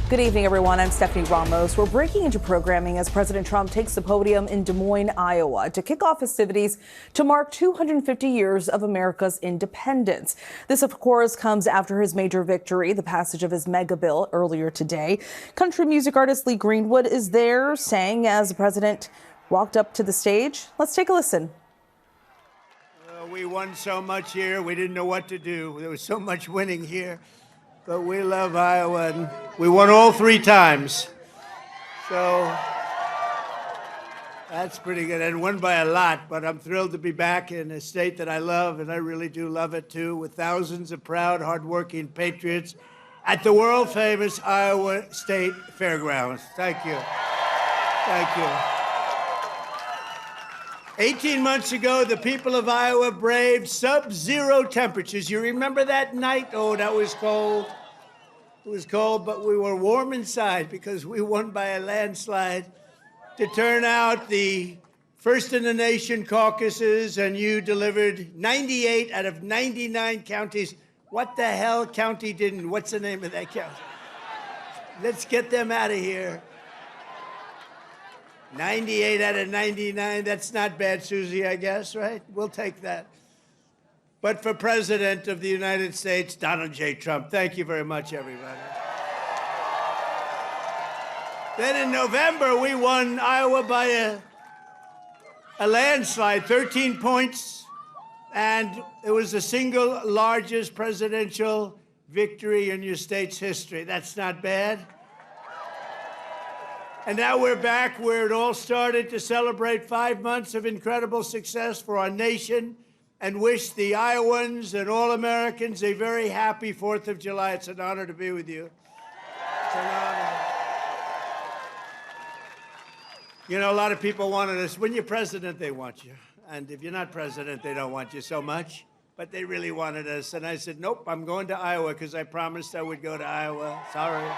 Good evening, everyone. I'm Stephanie Ramos. We're breaking into programming as President Trump takes the podium in Des Moines, Iowa, to kick off festivities to mark 250 years of America's independence. This, of course, comes after his major victory, the passage of his mega bill earlier today. Country music artist Lee Greenwood is there, sang as the president walked up to the stage. Let's take a listen. We won so much here, we didn't know what to do. There was so much winning here. But we love Iowa, and we won all 3 times. So that's pretty good, and won by a lot. But I'm thrilled to be back in a state that I love, and I really do love it too, with thousands of proud, hardworking patriots at the world-famous Iowa State Fairgrounds. Thank you. Thank you. 18 months ago, the people of Iowa braved sub-zero temperatures. You remember that night? Oh, that was cold. It was cold, but we were warm inside because we won by a landslide to turn out the first in the nation caucuses, and you delivered 98 out of 99 counties. What the hell county didn't? What's the name of that county? Let's get them out of here. 98 out of 99, that's not bad, Susie, I guess, right? We'll take that. But for President of the United States, Donald J. Trump, thank you very much, everybody. Then in November, we won Iowa by a landslide, 13 points, and it was the single largest presidential victory in your state's history. That's not bad. And now we're back where it all started to celebrate 5 months of incredible success for our nation and wish the Iowans and all Americans a very happy 4th of July. It's an honor to be with you. It's an honor. You know, a lot of people wanted us. When you're president, they want you. And if you're not president, they don't want you so much. But they really wanted us. And I said, nope, I'm going to Iowa because I promised I would go to Iowa. Sorry.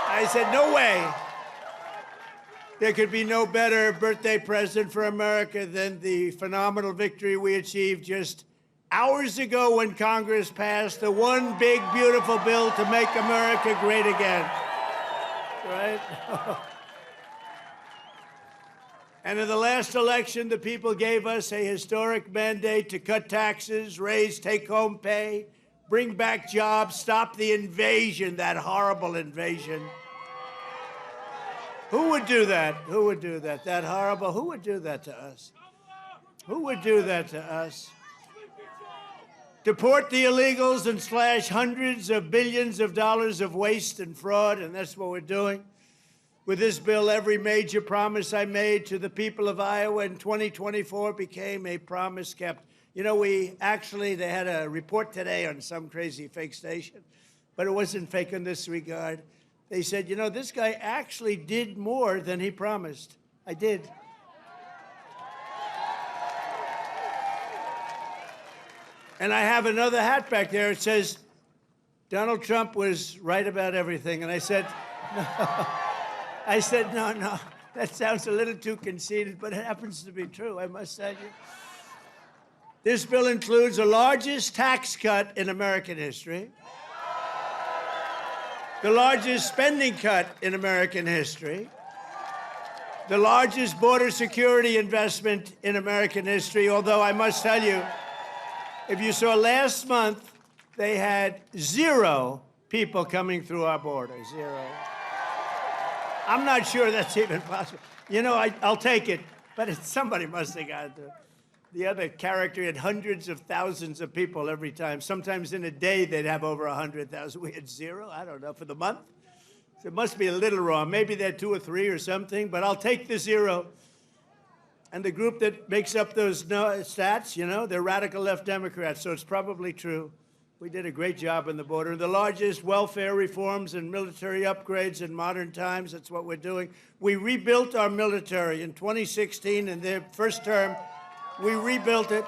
I said, no way. There could be no better birthday present for America than the phenomenal victory we achieved just hours ago when Congress passed the one big, beautiful bill to make America great again. Right? And in the last election, the people gave us a historic mandate to cut taxes, raise take-home pay, bring back jobs, stop the invasion, that horrible invasion. Who would do that? Who would do that? That horrible, who would do that to us? Who would do that to us? Deport the illegals and slash hundreds of billions of dollars of waste and fraud, and that's what we're doing. With this bill, every major promise I made to the people of Iowa in 2024 became a promise kept. You know, they had a report today on some crazy fake station, but it wasn't fake in this regard. They said, you know, this guy actually did more than he promised. I did. And I have another hat back there. It says, Donald Trump was right about everything. And I said, no. No, that sounds a little too conceited, but it happens to be true, I must tell you. This bill includes the largest tax cut in American history, the largest spending cut in American history, the largest border security investment in American history, although I must tell you, if you saw last month, they had 0 people coming through our border, 0. I'm not sure that's even possible. You know, I'll take it, but somebody must have got to. The other character had hundreds of thousands of people every time. Sometimes in a day, they'd have over 100,000. We had 0, I don't know, for the month. So it must be a little wrong. Maybe they're 2 or 3 or something, but I'll take the 0. And the group that makes up those stats, you know, they're radical left Democrats, so it's probably true. We did a great job on the border. The largest welfare reforms and military upgrades in modern times, that's what we're doing. We rebuilt our military in 2016 in their first term. We rebuilt it.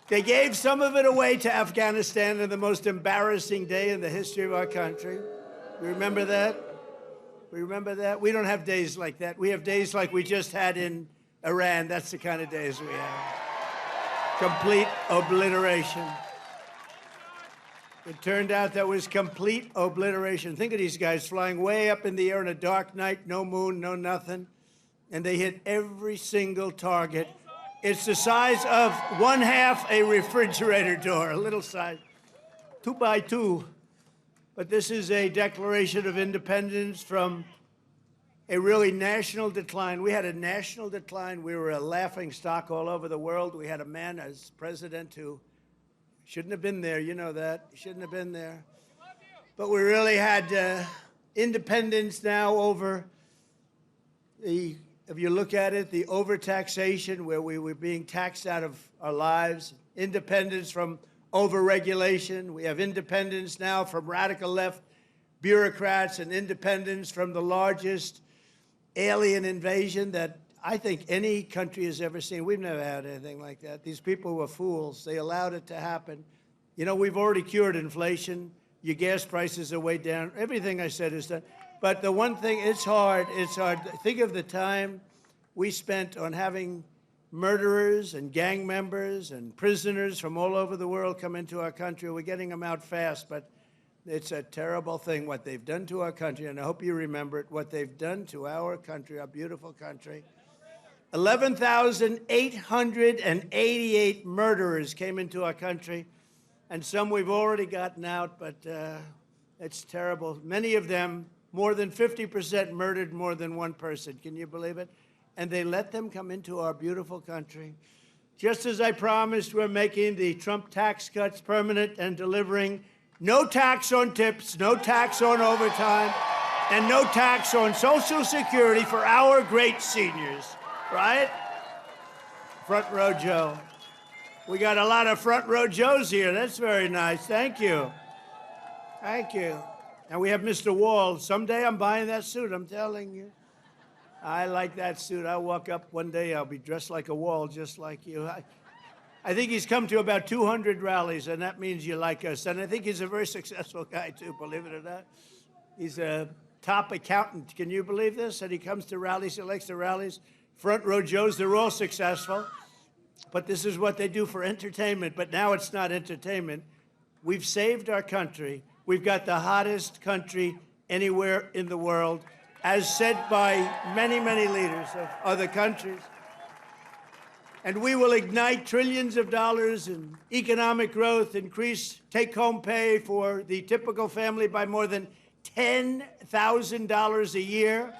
They gave some of it away to Afghanistan on the most embarrassing day in the history of our country. We remember that? We remember that? We don't have days like that. We have days like we just had in Iran. That's the kind of days we have. Complete obliteration. It turned out that was complete obliteration. Think of these guys flying way up in the air on a dark night, no moon, no nothing, and they hit every single target. It's the size of one half a refrigerator door, a little size, 2 by 2. But this is a declaration of independence from a really national decline. We had a national decline. We were a laughing stock all over the world. We had a man as president who shouldn't have been there. You know that. He shouldn't have been there. But we really had independence now over the, if you look at it, the overtaxation, where we were being taxed out of our lives, independence from overregulation. We have independence now from radical left bureaucrats and independence from the largest alien invasion that I think any country has ever seen. We've never had anything like that. These people were fools. They allowed it to happen. You know, we've already cured inflation. Your gas prices are way down. Everything I said is done. But the one thing, it's hard. It's hard. Think of the time we spent on having murderers and gang members and prisoners from all over the world come into our country. We're getting them out fast, but it's a terrible thing what they've done to our country, and I hope you remember it, what they've done to our country, our beautiful country. 11,888 murderers came into our country, and some we've already gotten out, but it's terrible. Many of them, more than 50% murdered more than one person. Can you believe it? And they let them come into our beautiful country. Just as I promised, we're making the Trump tax cuts permanent and delivering no tax on tips, no tax on overtime, and no tax on Social Security for our great seniors, right? Front row Joe. We got a lot of front row Joes here. That's very nice. Thank you. Thank you. And we have Mr. Wall. Someday I'm buying that suit, I'm telling you. I like that suit. I'll walk up one day, I'll be dressed like a Wall, just like you. I think he's come to about 200 rallies, and that means you like us. And I think he's a very successful guy, too, believe it or not. He's a top accountant. Can you believe this? And he comes to rallies, he likes the rallies. Front row Joes, they're all successful. But this is what they do for entertainment. But now it's not entertainment. We've saved our country. We've got the hottest country anywhere in the world, as said by many, many leaders of other countries. And we will ignite trillions of dollars in economic growth, increase take-home pay for the typical family by more than $10,000 a year.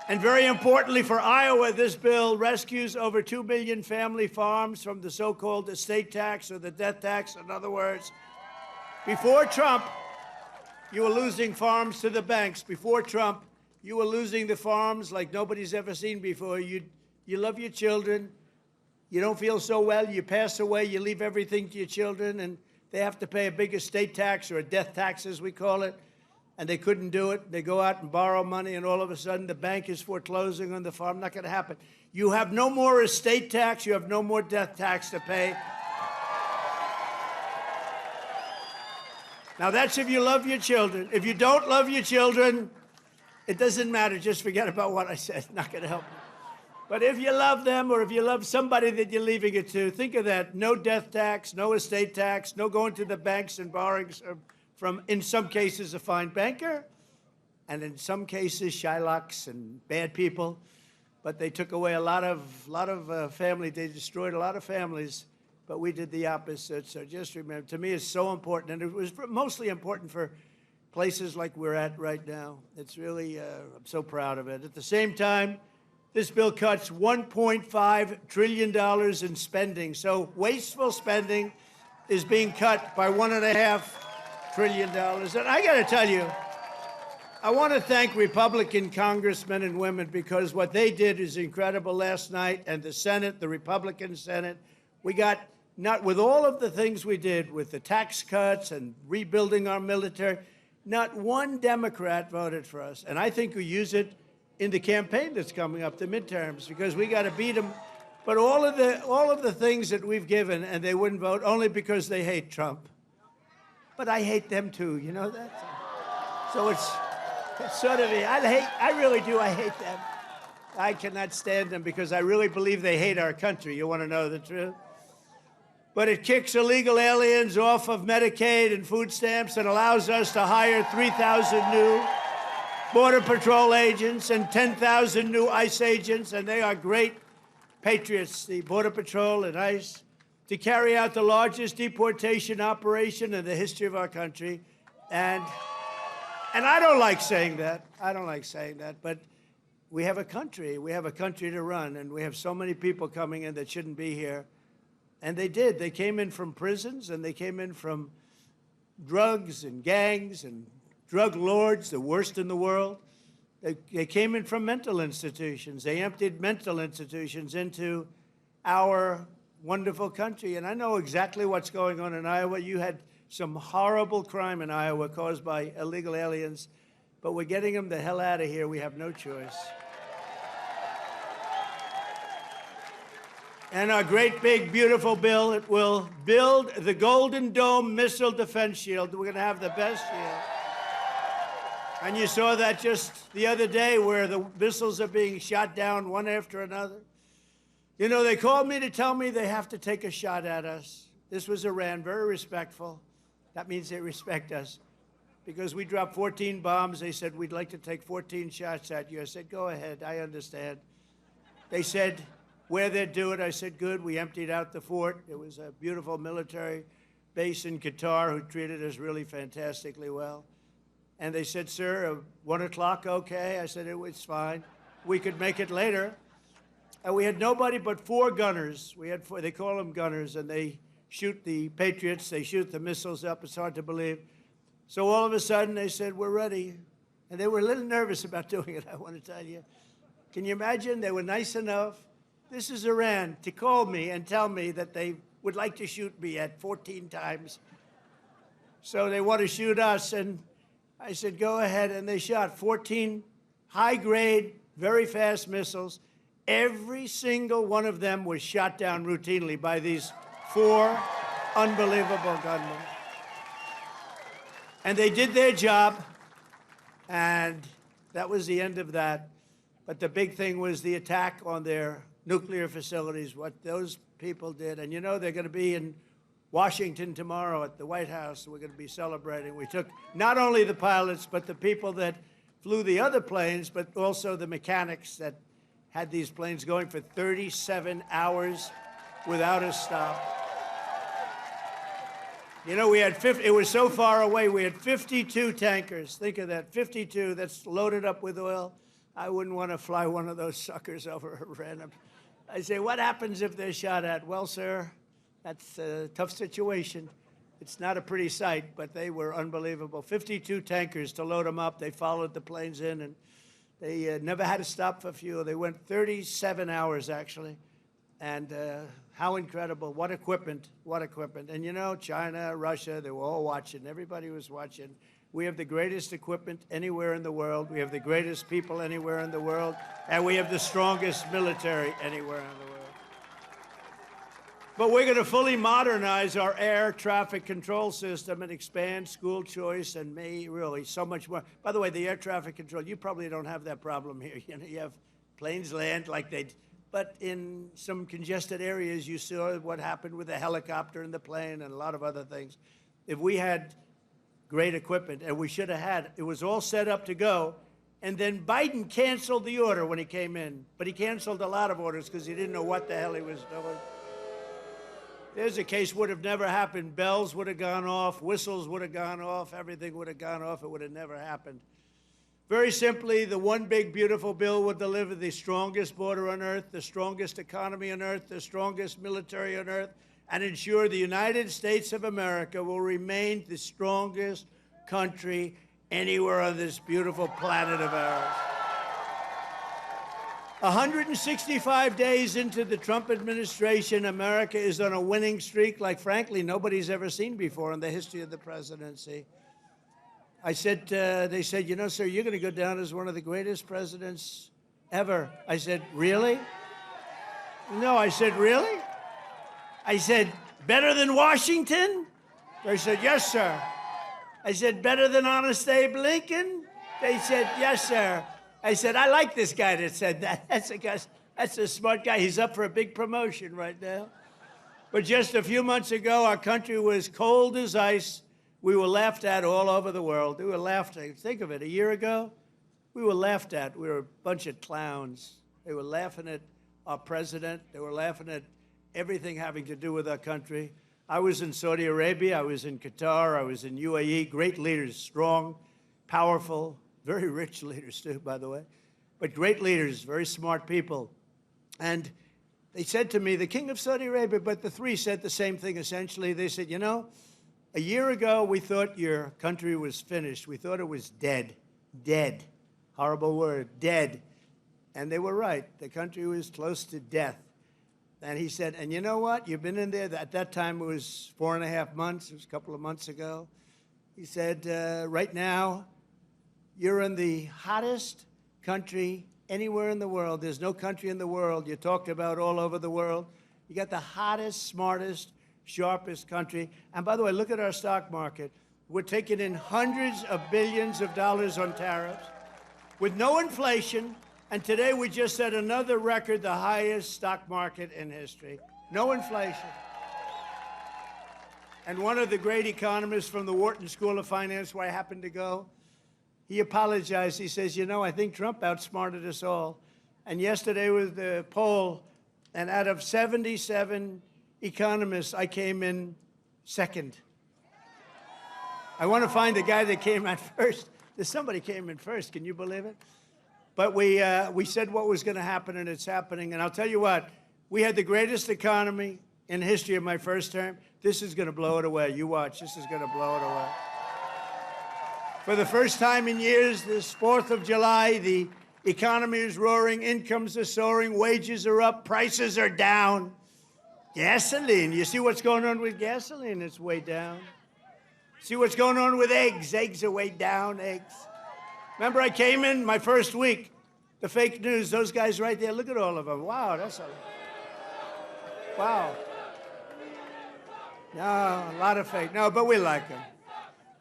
And very importantly for Iowa, this bill rescues over 2 million family farms from the so-called estate tax or the death tax. In other words, before Trump, you were losing farms to the banks. Before Trump, you were losing the farms like nobody's ever seen before. You love your children. You don't feel so well. You pass away. You leave everything to your children, and they have to pay a big estate tax or a death tax, as we call it. And they couldn't do it. They go out and borrow money, and all of a sudden the bank is foreclosing on the farm. Not going to happen. You have no more estate tax. You have no more death tax to pay. Now, that's if you love your children. If you don't love your children, it doesn't matter. Just forget about what I said. Not going to help you. But if you love them, or if you love somebody that you're leaving it to, think of that. No death tax, no estate tax, no going to the banks and borrowing from, in some cases, a fine banker, and in some cases, Shylocks and bad people. But they took away a lot of family. They destroyed a lot of families. But we did the opposite. So just remember, to me, it's so important. And it was mostly important for places like we're at right now. It's really, I'm so proud of it. At the same time, this bill cuts $1.5 trillion in spending. So wasteful spending is being cut by $1.5 trillion. And I got to tell you, I want to thank Republican congressmen and women, because what they did is incredible last night. And the Senate, the Republican Senate, we got, not with all of the things we did with the tax cuts and rebuilding our military, not one Democrat voted for us. And I think we use it in the campaign that's coming up, the midterms, because we got to beat them. But all of the things that we've given, and they wouldn't vote only because they hate Trump. But I hate them too, you know that? So it's sort of, I really do, I hate them. I cannot stand them because I really believe they hate our country. You want to know the truth? but it kicks illegal aliens off of Medicaid and food stamps and allows us to hire 3,000 new Border Patrol agents and 10,000 new ICE agents, and they are great patriots, the Border Patrol and ICE, to carry out the largest deportation operation in the history of our country. And I don't like saying that. I don't like saying that, but we have a country. We have a country to run, and we have so many people coming in that shouldn't be here. And they did. They came in from prisons, and they came in from drugs and gangs and drug lords, the worst in the world. They came in from mental institutions. They emptied mental institutions into our wonderful country. And I know exactly what's going on in Iowa. You had some horrible crime in Iowa caused by illegal aliens, but we're getting them the hell out of here. We have no choice. And our great, big, beautiful bill, it will build the Golden Dome Missile Defense Shield. We're going to have the best shield. And you saw that just the other day where the missiles are being shot down one after another. You know, they called me to tell me they have to take a shot at us. This was Iran, very respectful. That means they respect us. Because we dropped 14 bombs, they said, we'd like to take 14 shots at you. I said, go ahead, I understand. They said, where they'd do it, I said, good. We emptied out the fort. It was a beautiful military base in Qatar who treated us really fantastically well. And they said, sir, 1 o'clock, okay? I said, it's fine. We could make it later. And we had nobody but 4 gunners. We had 4, they call them gunners, and they shoot the Patriots. They shoot the missiles up. It's hard to believe. So all of a sudden, they said, we're ready. And they were a little nervous about doing it, I want to tell you. Can you imagine? They were nice enough. This is Iran, to call me and tell me that they would like to shoot me at 14 times. So they want to shoot us, and I said, go ahead, and they shot 14 high-grade, very fast missiles. Every single one of them was shot down routinely by these 4 unbelievable gunmen. And they did their job, and that was the end of that. But the big thing was the attack on their nuclear facilities, what those people did. And you know, they're going to be in Washington tomorrow at the White House. We're going to be celebrating. We took not only the pilots, but the people that flew the other planes, but also the mechanics that had these planes going for 37 hours without a stop. You know, we had 50, it was so far away, we had 52 tankers. Think of that, 52 that's loaded up with oil. I wouldn't want to fly one of those suckers over Iran. I say, what happens if they're shot at? Well, sir, that's a tough situation. It's not a pretty sight, but they were unbelievable. 52 tankers to load them up. They followed the planes in, and they never had to stop for fuel. They went 37 hours, actually. And how incredible. What equipment, what equipment. And you know, China, Russia, they were all watching. Everybody was watching. We have the greatest equipment anywhere in the world. We have the greatest people anywhere in the world. And we have the strongest military anywhere in the world. But we're going to fully modernize our air traffic control system and expand school choice and really so much more. By the way, the air traffic control, you probably don't have that problem here. You know, you have planes land like they, but in some congested areas, you saw what happened with the helicopter and the plane and a lot of other things. If we had great equipment, and we should have had, it was all set up to go, and then Biden canceled the order when he came in, but he canceled a lot of orders because he didn't know what the hell he was doing. There's a case would have never happened. Bells would have gone off, whistles would have gone off, everything would have gone off. It would have never happened. Very simply, the one big, beautiful bill would deliver the strongest border on earth, the strongest economy on earth, the strongest military on earth, and ensure the United States of America will remain the strongest country anywhere on this beautiful planet of ours. 165 days into the Trump administration, America is on a winning streak like, frankly, nobody's ever seen before in the history of the presidency. I said, they said, you know, sir, you're going to go down as one of the greatest presidents ever. I said, really? No, I said, really? I said, better than Washington? They said, yes, sir. I said, better than Honest Abe Lincoln? They said, yes, sir. I said, I like this guy that said that. That's a smart guy. He's up for a big promotion right now. But just a few months ago, our country was cold as ice. We were laughed at all over the world. We were laughed at. Think of it, a year ago, we were laughed at. We were a bunch of clowns. They were laughing at our president. They were laughing at everything having to do with our country. I was in Saudi Arabia. I was in Qatar. I was in UAE. Great leaders, strong, powerful, very rich leaders too, by the way. But great leaders, very smart people. And they said to me, the king of Saudi Arabia, but the three said the same thing essentially. They said, you know, a year ago we thought your country was finished. We thought it was dead. Dead. Horrible word, dead. And they were right. The country was close to death. And he said, and you know what? You've been in there. At that time, it was 4.5 months. It was a couple of months ago. He said, right now, you're in the hottest country anywhere in the world. There's no country in the world. You talked about all over the world. You got the hottest, smartest, sharpest country. And by the way, look at our stock market. We're taking in hundreds of billions of dollars on tariffs with no inflation. And today we just set another record, the highest stock market in history. No inflation. And one of the great economists from the Wharton School of Finance, where I happened to go, he apologized. He says, you know, I think Trump outsmarted us all. And yesterday was the poll, and out of 77 economists, I came in second. I want to find the guy that came in first. There's somebody came in first. Can you believe it? But we said what was going to happen, and it's happening. And I'll tell you what, we had the greatest economy in the history of my first term. This is going to blow it away. You watch. This is going to blow it away. For the first time in years, this 4th of July, the economy is roaring, incomes are soaring, wages are up, prices are down. Gasoline, you see what's going on with gasoline? It's way down. See what's going on with eggs? Eggs are way down, eggs. Remember, I came in my first week, the fake news, those guys right there, look at all of them. Wow, that's a, wow. No, a lot of fake. No, but we like them.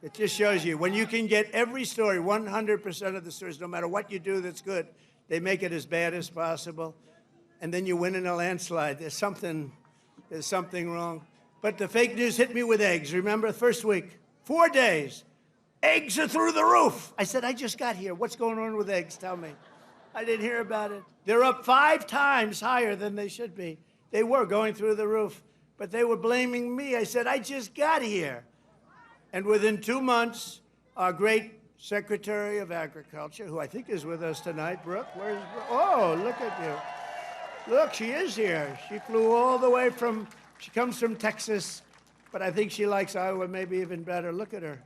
It just shows you, when you can get every story, 100% of the stories, no matter what you do that's good, they make it as bad as possible, and then you win in a landslide. There's something wrong. But the fake news hit me with eggs. Remember, first week, 4 days. Eggs are through the roof. I said, I just got here. What's going on with eggs? Tell me. I didn't hear about it. They're up 5 times higher than they should be. They were going through the roof, but they were blaming me. I said, I just got here. And within 2 months, our great Secretary of Agriculture, who I think is with us tonight, Brooke, where's Brooke? Oh, look at you. Look, she is here. She flew all the way from, she comes from Texas, but I think she likes Iowa maybe even better. Look at her.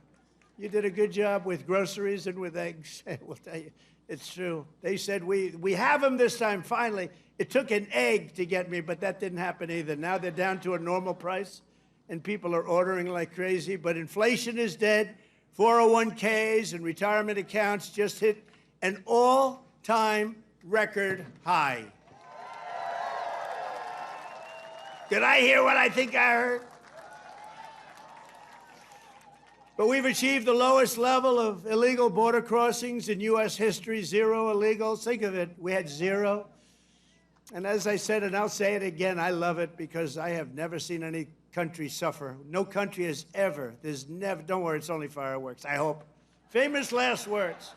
You did a good job with groceries and with eggs. We'll tell you, it's true. They said, we have them this time, finally. It took an egg to get me, but that didn't happen either. Now they're down to a normal price, and people are ordering like crazy. But inflation is dead. 401ks and retirement accounts just hit an all-time record high. Did I hear what I think I heard? But we've achieved the lowest level of illegal border crossings in U.S. history, 0 illegals. Think of it, we had 0. And as I said, and I'll say it again, I love it because I have never seen any country suffer. No country has ever, there's never, don't worry, it's only fireworks, I hope. Famous last words.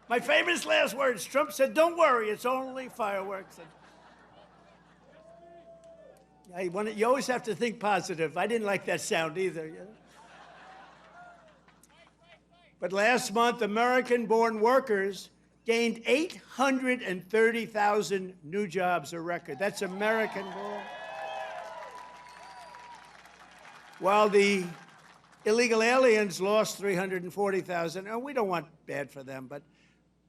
My famous last words, Trump said, don't worry, it's only fireworks. You always have to think positive. I didn't like that sound either. You know? But last month, American-born workers gained 830,000 new jobs, a record. That's American-born. While the illegal aliens lost 340,000. And we don't want bad for them, but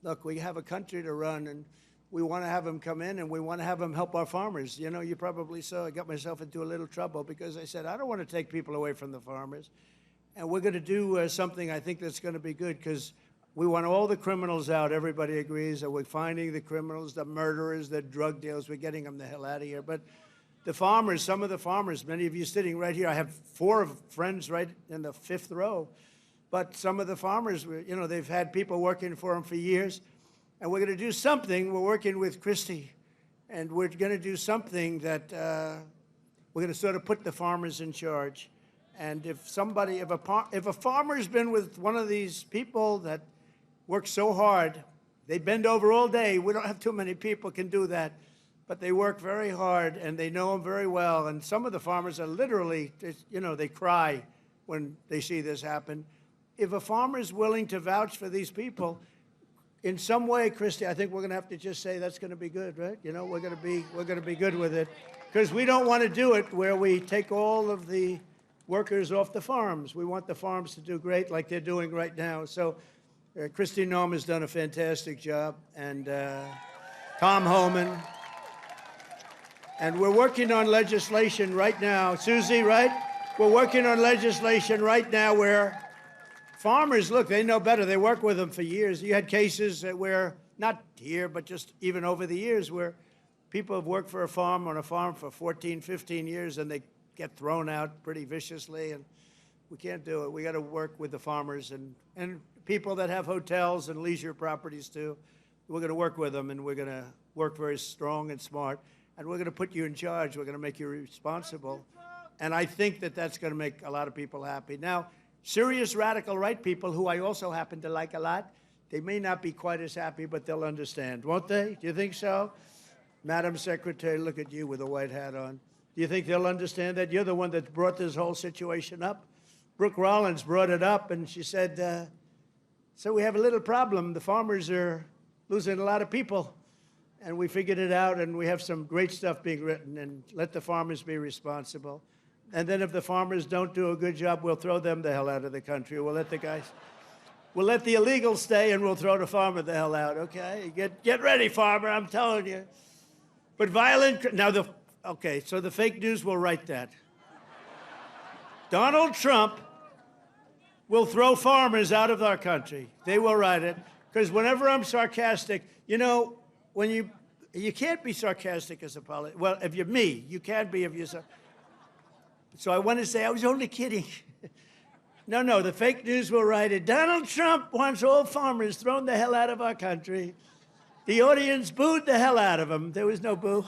look, we have a country to run, and we want to have them come in, and we want to have them help our farmers. You know, you probably saw I got myself into a little trouble because I said, I don't want to take people away from the farmers. And we're going to do something I think that's going to be good because we want all the criminals out. Everybody agrees that we're finding the criminals, the murderers, the drug dealers. We're getting them the hell out of here. But the farmers, some of the farmers, many of you sitting right here, I have 4 friends right in the 5th row. But some of the farmers, you know, they've had people working for them for years. And we're going to do something. We're working with Christie. And we're going to do something that We're going to sort of put the farmers in charge. And if a farmer's been with one of these people that work so hard, they bend over all day. We don't have too many people can do that, but they work very hard and they know them very well. And some of the farmers are literally, they cry when they see this happen. If a farmer is willing to vouch for these people, in some way, Christy, I think we're going to have to just say that's going to be good, right? We're going to be good with it, because we don't want to do it where we take all of the workers off the farms. We want the farms to do great, like they're doing right now. So, Christy Noem has done a fantastic job, and Tom Homan, and we're working on legislation right now. Susie, right? We're working on legislation right now where farmers, look, they know better. They work with them for years. You had cases where, not here, but just even over the years, where people have worked for on a farm for 14, 15 years, and they get thrown out pretty viciously, and we can't do it. We got to work with the farmers and people that have hotels and leisure properties too. We're going to work with them, and we're going to work very strong and smart, and we're going to put you in charge. We're going to make you responsible, and I think that that's going to make a lot of people happy. Now, serious radical right people, who I also happen to like a lot, they may not be quite as happy, but they'll understand, won't they? Do you think so? Madam Secretary, look at you with a white hat on. Do you think they'll understand that? You're the one that brought this whole situation up. Brooke Rollins brought it up, and she said, so we have a little problem. The farmers are losing a lot of people, and we figured it out, and we have some great stuff being written, and let the farmers be responsible. And then if the farmers don't do a good job, we'll throw them the hell out of the country. We'll let the illegals stay, and we'll throw the farmer the hell out, okay? Get ready, farmer, I'm telling you. But so the fake news will write that. Donald Trump will throw farmers out of our country. They will write it, because whenever I'm sarcastic, when you can't be sarcastic as a politician. Well, if you're me, you can't be if you're sarcastic. So I want to say I was only kidding. No, the fake news will write it. Donald Trump wants all farmers thrown the hell out of our country. The audience booed the hell out of him. There was no boo.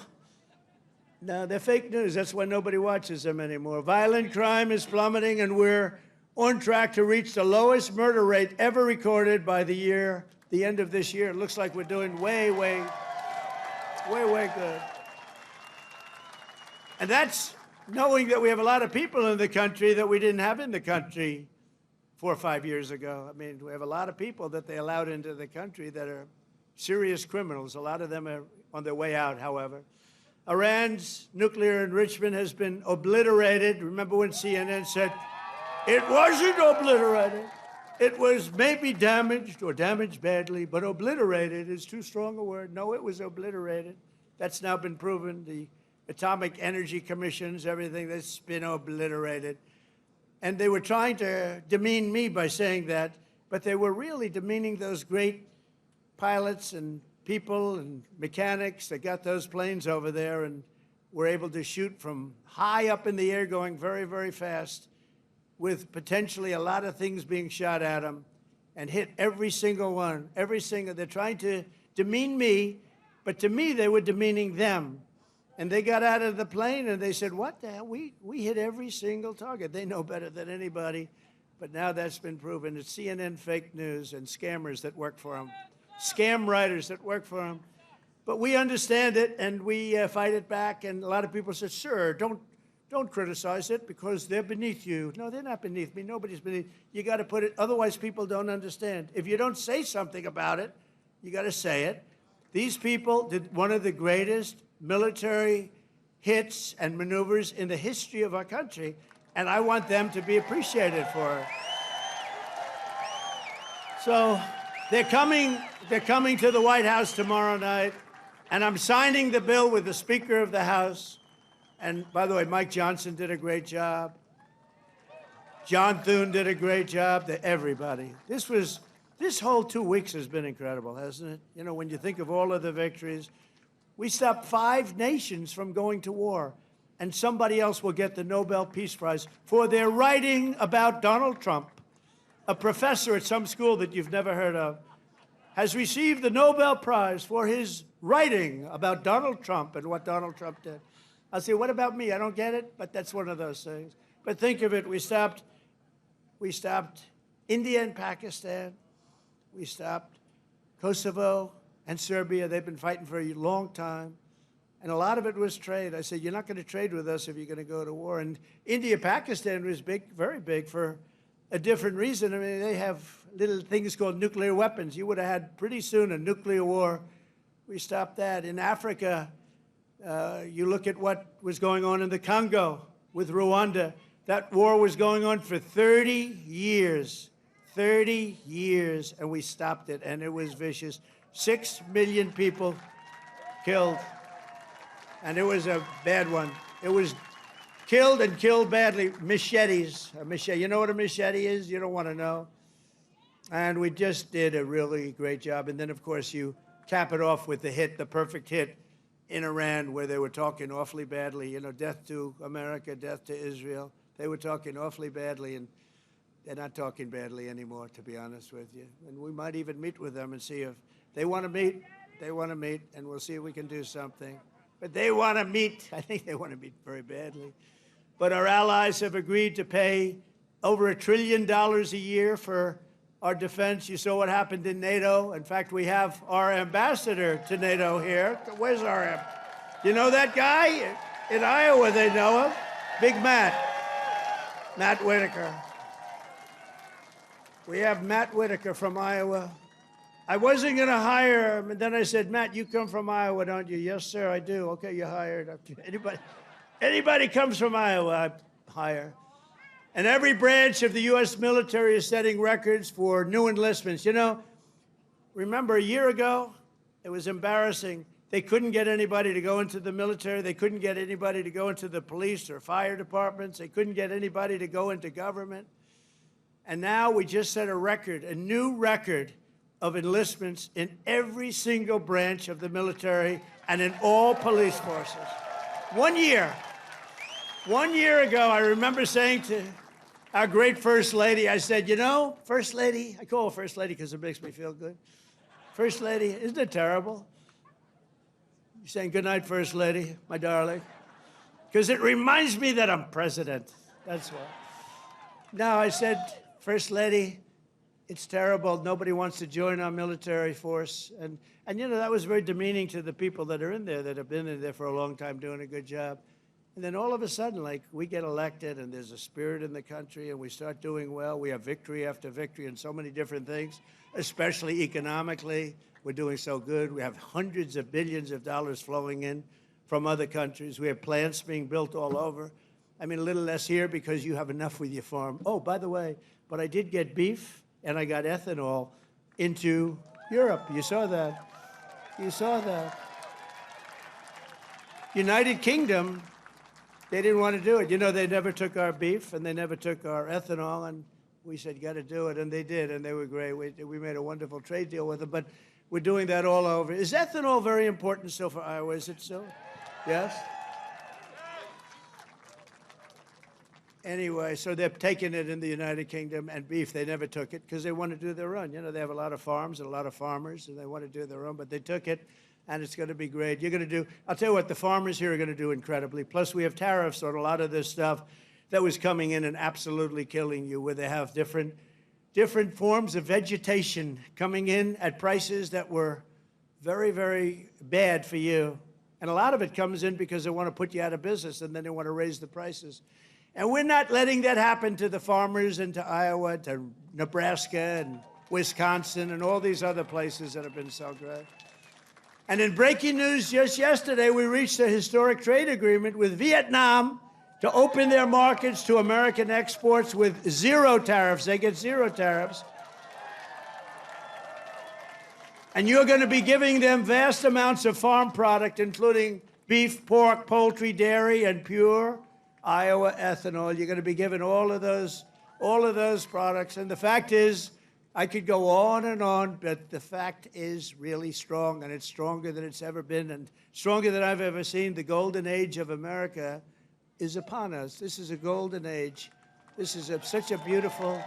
No, they're fake news. That's why nobody watches them anymore. Violent crime is plummeting, and we're on track to reach the lowest murder rate ever recorded by the end of this year. It looks like we're doing way good. And that's knowing that we have a lot of people in the country that we didn't have in the country 4 or 5 years ago. I mean, we have a lot of people that they allowed into the country that are serious criminals. A lot of them are on their way out, however. Iran's nuclear enrichment has been obliterated. Remember when CNN said, it wasn't obliterated. It was maybe damaged or damaged badly, but obliterated is too strong a word. No, it was obliterated. That's now been proven. The Atomic Energy Commissions, everything that's been obliterated. And they were trying to demean me by saying that, but they were really demeaning those great pilots and people and mechanics that got those planes over there and were able to shoot from high up in the air going very, very fast with potentially a lot of things being shot at them and hit every single one, They're trying to demean me, but to me they were demeaning them. And they got out of the plane and they said, what the hell? We hit every single target. They know better than anybody. But now that's been proven. It's CNN fake news and scammers that work for them. Scam writers that work for them. But we understand it, and we fight it back. And a lot of people said, sir, don't criticize it because they're beneath you. No, they're not beneath me. Nobody's beneath. You got to put it, otherwise people don't understand. If you don't say something about it, you got to say it. These people did one of the greatest military hits and maneuvers in the history of our country, and I want them to be appreciated for it. So they're coming to the White House tomorrow night, and I'm signing the bill with the Speaker of the House. And by the way, Mike Johnson did a great job. John Thune did a great job. Everybody. This whole 2 weeks has been incredible, hasn't it? When you think of all of the victories. We stopped 5 nations from going to war, and somebody else will get the Nobel Peace Prize for their writing about Donald Trump. A professor at some school that you've never heard of has received the Nobel Prize for his writing about Donald Trump and what Donald Trump did. I'll say, what about me? I don't get it, but that's one of those things. But think of it, we stopped India and Pakistan. We stopped Kosovo and Serbia. They've been fighting for a long time. And a lot of it was trade. I said, you're not going to trade with us if you're going to go to war. And India, Pakistan was big, very big for a different reason. I mean, they have little things called nuclear weapons. You would have had pretty soon a nuclear war. We stopped that. In Africa, you look at what was going on in the Congo with Rwanda. That war was going on for 30 years. 30 years, and we stopped it, and it was vicious. 6 million people killed, and it was a bad one. It was killed and killed badly. Machetes. A machete. You know what a machete is? You don't want to know. And we just did a really great job. And then, of course, you cap it off with the hit, the perfect hit in Iran, where they were talking awfully badly. You know, death to America, death to Israel. They were talking awfully badly, and they're not talking badly anymore, to be honest with you. And we might even meet with them and see if they want to meet. They want to meet, and we'll see if we can do something. But they want to meet. I think they want to meet very badly. But our allies have agreed to pay over $1 trillion a year for our defense. You saw what happened in NATO. In fact, we have our ambassador to NATO here. Where's our you know that guy? In Iowa, they know him. Big Matt Whitaker. We have Matt Whitaker from Iowa. I wasn't going to hire him, and then I said, Matt, you come from Iowa, don't you? Yes, sir, I do. Okay, you're hired. Okay. Anybody comes from Iowa, I hire. And every branch of the U.S. military is setting records for new enlistments. You know, remember a year ago, it was embarrassing. They couldn't get anybody to go into the military. They couldn't get anybody to go into the police or fire departments. They couldn't get anybody to go into government. And now we just set a record, a new record of enlistments in every single branch of the military and in all police forces. 1 year. 1 year ago, I remember saying to our great First Lady, I said, you know, First Lady, I call her First Lady because it makes me feel good. First Lady, isn't it terrible? You're saying good night, First Lady, my darling. Because it reminds me that I'm president. That's why. Now, I said, First Lady, it's terrible. Nobody wants to join our military force. And you know, that was very demeaning to the people that are in there, that have been in there for a long time doing a good job. And then all of a sudden, like, we get elected and there's a spirit in the country and we start doing well. We have victory after victory in so many different things, especially economically. We're doing so good. We have hundreds of billions of dollars flowing in from other countries. We have plants being built all over. I mean, a little less here because you have enough with your farm. Oh, by the way, but I did get beef and I got ethanol into Europe. You saw that. You saw that. United Kingdom, they didn't want to do it. You know, they never took our beef and they never took our ethanol, and we said, you got to do it, and they did, and they were great. We made a wonderful trade deal with them, but we're doing that all over. Is ethanol very important still for Iowa? Is it so? Yes? Anyway, so they're taking it in the United Kingdom, and beef, they never took it because they want to do their own. You know, they have a lot of farms and a lot of farmers, and they want to do their own, but they took it, and it's going to be great. You're going to do, I'll tell you what, the farmers here are going to do incredibly. Plus, we have tariffs on a lot of this stuff that was coming in and absolutely killing you, where they have different forms of vegetation coming in at prices that were very, very bad for you. And a lot of it comes in because they want to put you out of business, and then they want to raise the prices. And we're not letting that happen to the farmers and to Iowa, to Nebraska and Wisconsin and all these other places that have been so great. And in breaking news just yesterday, we reached a historic trade agreement with Vietnam to open their markets to American exports with zero tariffs. They get zero tariffs. And you're going to be giving them vast amounts of farm product, including beef, pork, poultry, dairy, and pure Iowa ethanol. You're going to be given all of those products. And the fact is, I could go on, but the fact is really strong, and it's stronger than it's ever been, and stronger than I've ever seen. The golden age of America is upon us. This is a golden age. This is such a beautiful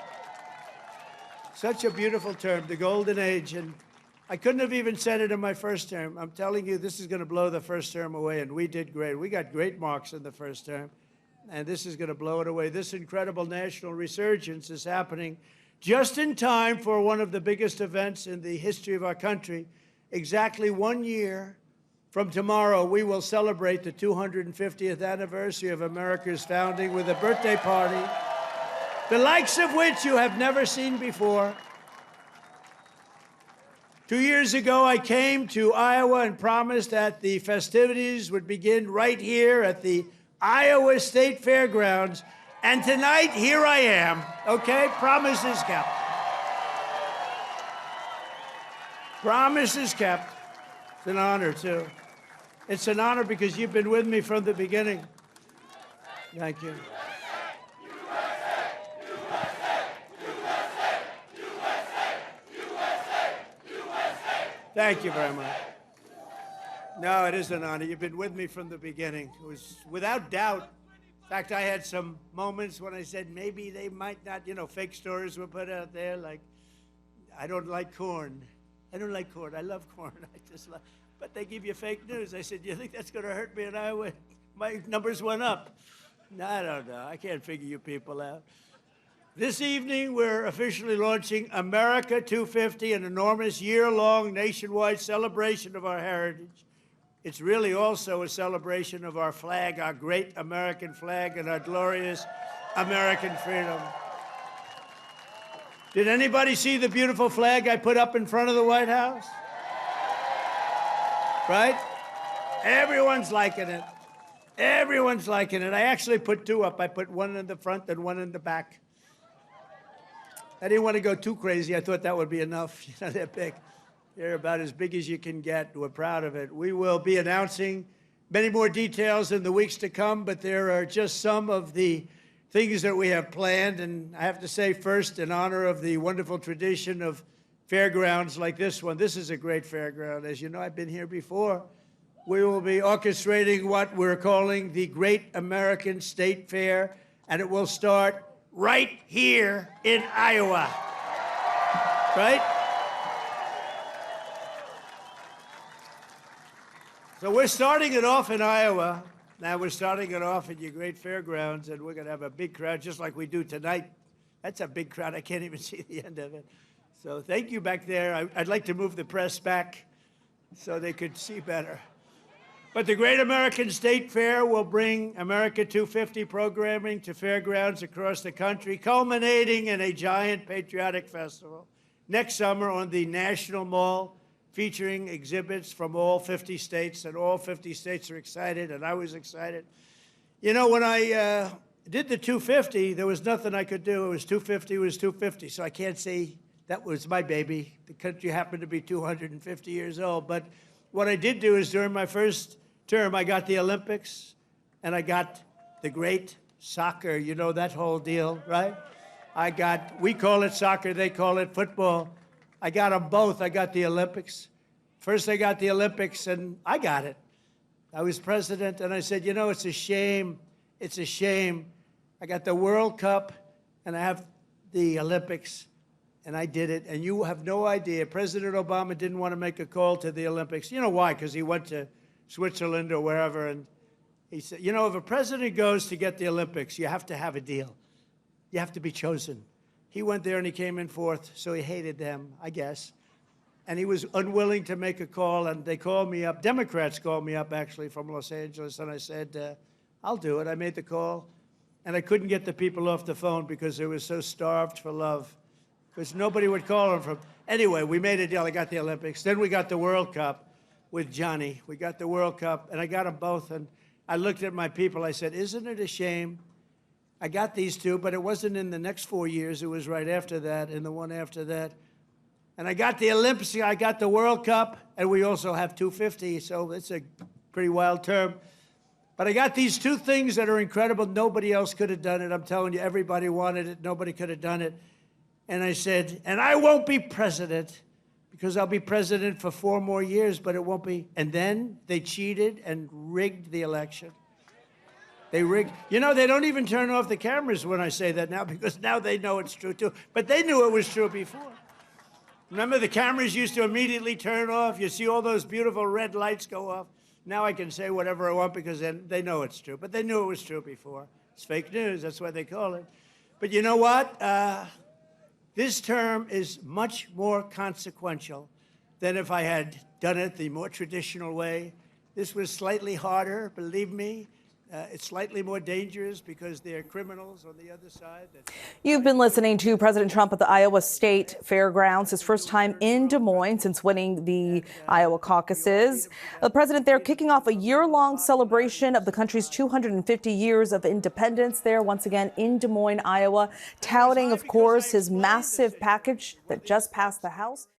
term, the golden age. And I couldn't have even said it in my first term. I'm telling you, this is going to blow the first term away, and we did great. We got great marks in the first term, and this is going to blow it away. This incredible national resurgence is happening just in time for one of the biggest events in the history of our country. Exactly 1 year from tomorrow, we will celebrate the 250th anniversary of America's founding with a birthday party, the likes of which you have never seen before. 2 years ago, I came to Iowa and promised that the festivities would begin right here at the Iowa State Fairgrounds. And tonight, here I am, okay? Promise is kept. Promise is kept. It's an honor, too. It's an honor because you've been with me from the beginning. Thank you. Thank you very much. No, it is an honor. You've been with me from the beginning. It was without doubt. In fact, I had some moments when I said maybe they might not, fake stories were put out there like, I don't like corn. I don't like corn. I love corn. But they give you fake news. I said, you think that's going to hurt me in Iowa? My numbers went up. No, I don't know. I can't figure you people out. This evening, we're officially launching America 250, an enormous year-long nationwide celebration of our heritage. It's really also a celebration of our flag, our great American flag, and our glorious American freedom. Did anybody see the beautiful flag I put up in front of the White House? Right? Everyone's liking it. Everyone's liking it. I actually put two up. I put one in the front and one in the back. I didn't want to go too crazy. I thought that would be enough. They're big. They're about as big as you can get. We're proud of it. We will be announcing many more details in the weeks to come, but there are just some of the things that we have planned. And I have to say, first, in honor of the wonderful tradition of fairgrounds like this one, this is a great fairground. As you know, I've been here before. We will be orchestrating what we're calling the Great American State Fair, and it will start right here in Iowa, right? So we're starting it off in Iowa. Now we're starting it off at your great fairgrounds, and we're going to have a big crowd, just like we do tonight. That's a big crowd. I can't even see the end of it. So thank you back there. I'd like to move the press back so they could see better. But the Great American State Fair will bring America 250 programming to fairgrounds across the country, culminating in a giant patriotic festival next summer on the National Mall, featuring exhibits from all 50 states, and all 50 states are excited, and I was excited. You know, when I did the 250, there was nothing I could do. It was 250, it was 250, so I can't say that was my baby. The country happened to be 250 years old, but what I did do is during my first term, I got the Olympics, and I got the great soccer, you know, that whole deal, right? We call it soccer, they call it football. I got them both. I got the Olympics. First, I got the Olympics, and I got it. I was president, and I said, you know, it's a shame. It's a shame. I got the World Cup, and I have the Olympics, and I did it. And you have no idea. President Obama didn't want to make a call to the Olympics. You know why? Because he went to Switzerland or wherever, and he said, you know, if a president goes to get the Olympics, you have to have a deal. You have to be chosen. He went there and he came in fourth, so he hated them, I guess. And he was unwilling to make a call, and they called me up. Democrats called me up, actually, from Los Angeles, and I said, I'll do it. I made the call, and I couldn't get the people off the phone because they were so starved for love, because nobody would call them from. Anyway, we made a deal. I got the Olympics. Then we got the World Cup with Johnny. We got the World Cup, and I got them both, and I looked at my people. I said, isn't it a shame? I got these two, but it wasn't in the next 4 years. It was right after that and the one after that. And I got the Olympics, I got the World Cup, and we also have 250, so it's a pretty wild term. But I got these two things that are incredible. Nobody else could have done it. I'm telling you, everybody wanted it. Nobody could have done it. And I said, and I won't be president, because I'll be president for 4 more years, but it won't be. And then they cheated and rigged the election. They rigged. You know, they don't even turn off the cameras when I say that now, because now they know it's true, too. But they knew it was true before. Remember, the cameras used to immediately turn off. You see all those beautiful red lights go off. Now I can say whatever I want because they know it's true. But they knew it was true before. It's fake news. That's why they call it. But you know what? This term is much more consequential than if I had done it the more traditional way. This was slightly harder, believe me. It's slightly more dangerous because there are criminals on the other side. You've been listening to President Trump at the Iowa State Fairgrounds, his first time in Des Moines since winning the Iowa caucuses. The president there kicking off a year-long celebration of the country's 250 years of independence there, once again in Des Moines, Iowa, touting, of course, his massive package that just passed the House.